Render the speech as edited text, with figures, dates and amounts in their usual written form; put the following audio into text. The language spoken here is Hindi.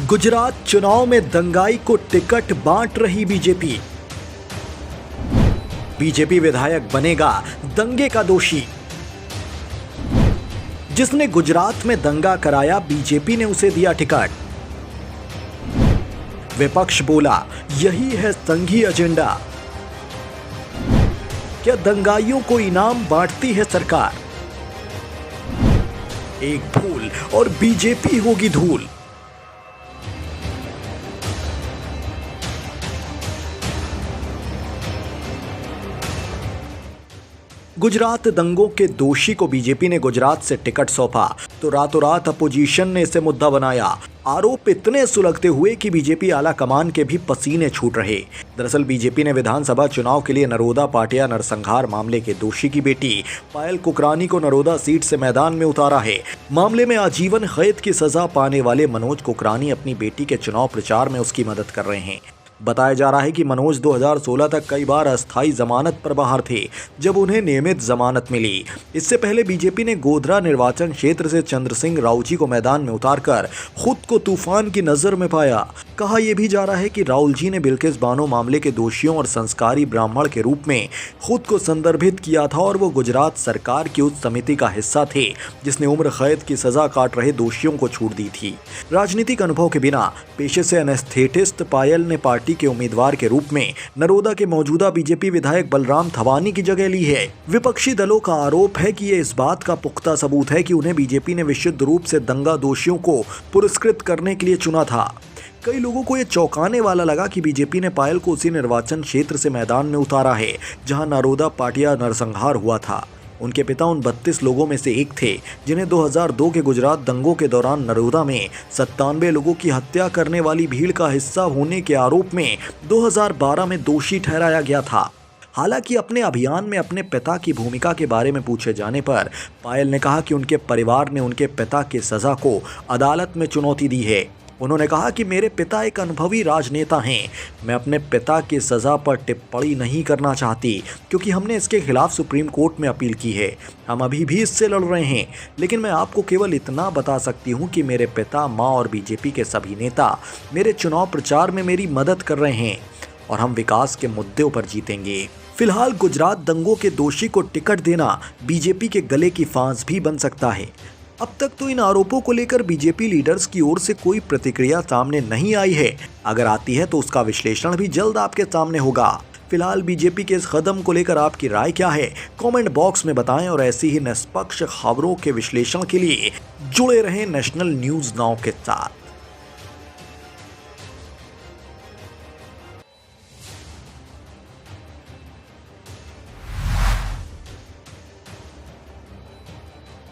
गुजरात चुनाव में दंगाई को टिकट बांट रही बीजेपी। बीजेपी विधायक बनेगा दंगे का दोषी। जिसने गुजरात में दंगा कराया, बीजेपी ने उसे दिया टिकट। विपक्ष बोला, यही है संघी एजेंडा। क्या दंगाइयों को इनाम बांटती है सरकार? एक भूल और बीजेपी होगी धूल। गुजरात दंगों के दोषी को बीजेपी ने गुजरात से टिकट सौंपा तो रातों रात अपोजिशन ने इसे मुद्दा बनाया। आरोप इतने सुलगते हुए कि बीजेपी आला कमान के भी पसीने छूट रहे। दरअसल बीजेपी ने विधानसभा चुनाव के लिए नरोदा पाटिया नरसंहार मामले के दोषी की बेटी पायल कुकरानी को नरोदा सीट से मैदान में उतारा है। मामले में आजीवन कैद की सजा पाने वाले मनोज कुकरानी अपनी बेटी के चुनाव प्रचार में उसकी मदद कर रहे हैं। बताया जा रहा है कि मनोज 2016 तक कई बार अस्थायी जमानत पर बाहर थे, जब उन्हें नियमित जमानत मिली। इससे पहले बीजेपी ने गोधरा निर्वाचन क्षेत्र से चंद्र सिंह राव जी को मैदान में उतारकर खुद को तूफान की नजर में पाया। कहा यह भी जा रहा है कि राहुल जी ने बिल्किस बानो मामले के दोषियों और संस्कारी ब्राह्मण के रूप में खुद को संदर्भित किया था और वो गुजरात सरकार की उस समिति का हिस्सा थे जिसने उम्र कैद की सजा काट रहे दोषियों को छूट दी थी। राजनीतिक अनुभव के बिना पेशे से एनेस्थेटिस्ट पायल ने पार्टी के उम्मीदवार के रूप में नरोदा के मौजूदा बीजेपी विधायक बलराम थवानी की जगह ली है। विपक्षी दलों का आरोप है कि ये इस बात का पुख्ता सबूत है कि उन्हें बीजेपी ने विशुद्ध रूप से दंगा दोषियों को पुरस्कृत करने के लिए चुना था। कई लोगों को यह चौंकाने वाला लगा कि बीजेपी ने पायल को उसी निर्वाचन क्षेत्र से मैदान में उतारा है जहां नरोदा पाटिया नरसंहार हुआ था। उनके पिता उन 32 लोगों में से एक थे जिन्हें 2002 के गुजरात दंगों के दौरान नरोदा में 97 लोगों की हत्या करने वाली भीड़ का हिस्सा होने के आरोप में 2012 में दोषी ठहराया गया था। हालांकि अपने अभियान में अपने पिता की भूमिका के बारे में पूछे जाने पर पायल ने कहा कि उनके परिवार ने उनके पिता की सजा को अदालत में चुनौती दी है। उन्होंने कहा कि मेरे पिता एक अनुभवी राजनेता हैं। मैं अपने पिता की सज़ा पर टिप्पणी नहीं करना चाहती क्योंकि हमने इसके खिलाफ सुप्रीम कोर्ट में अपील की है। हम अभी भी इससे लड़ रहे हैं, लेकिन मैं आपको केवल इतना बता सकती हूं कि मेरे पिता, मां और बीजेपी के सभी नेता मेरे चुनाव प्रचार में मेरी मदद कर रहे हैं और हम विकास के मुद्दों पर जीतेंगे। फिलहाल गुजरात दंगों के दोषी को टिकट देना बीजेपी के गले की फांस भी बन सकता है। अब तक तो इन आरोपों को लेकर बीजेपी लीडर्स की ओर से कोई प्रतिक्रिया सामने नहीं आई है। अगर आती है तो उसका विश्लेषण भी जल्द आपके सामने होगा। फिलहाल बीजेपी के इस कदम को लेकर आपकी राय क्या है, कमेंट बॉक्स में बताएं और ऐसी ही निष्पक्ष खबरों के विश्लेषण के लिए जुड़े रहें नेशनल न्यूज नाउ के साथ।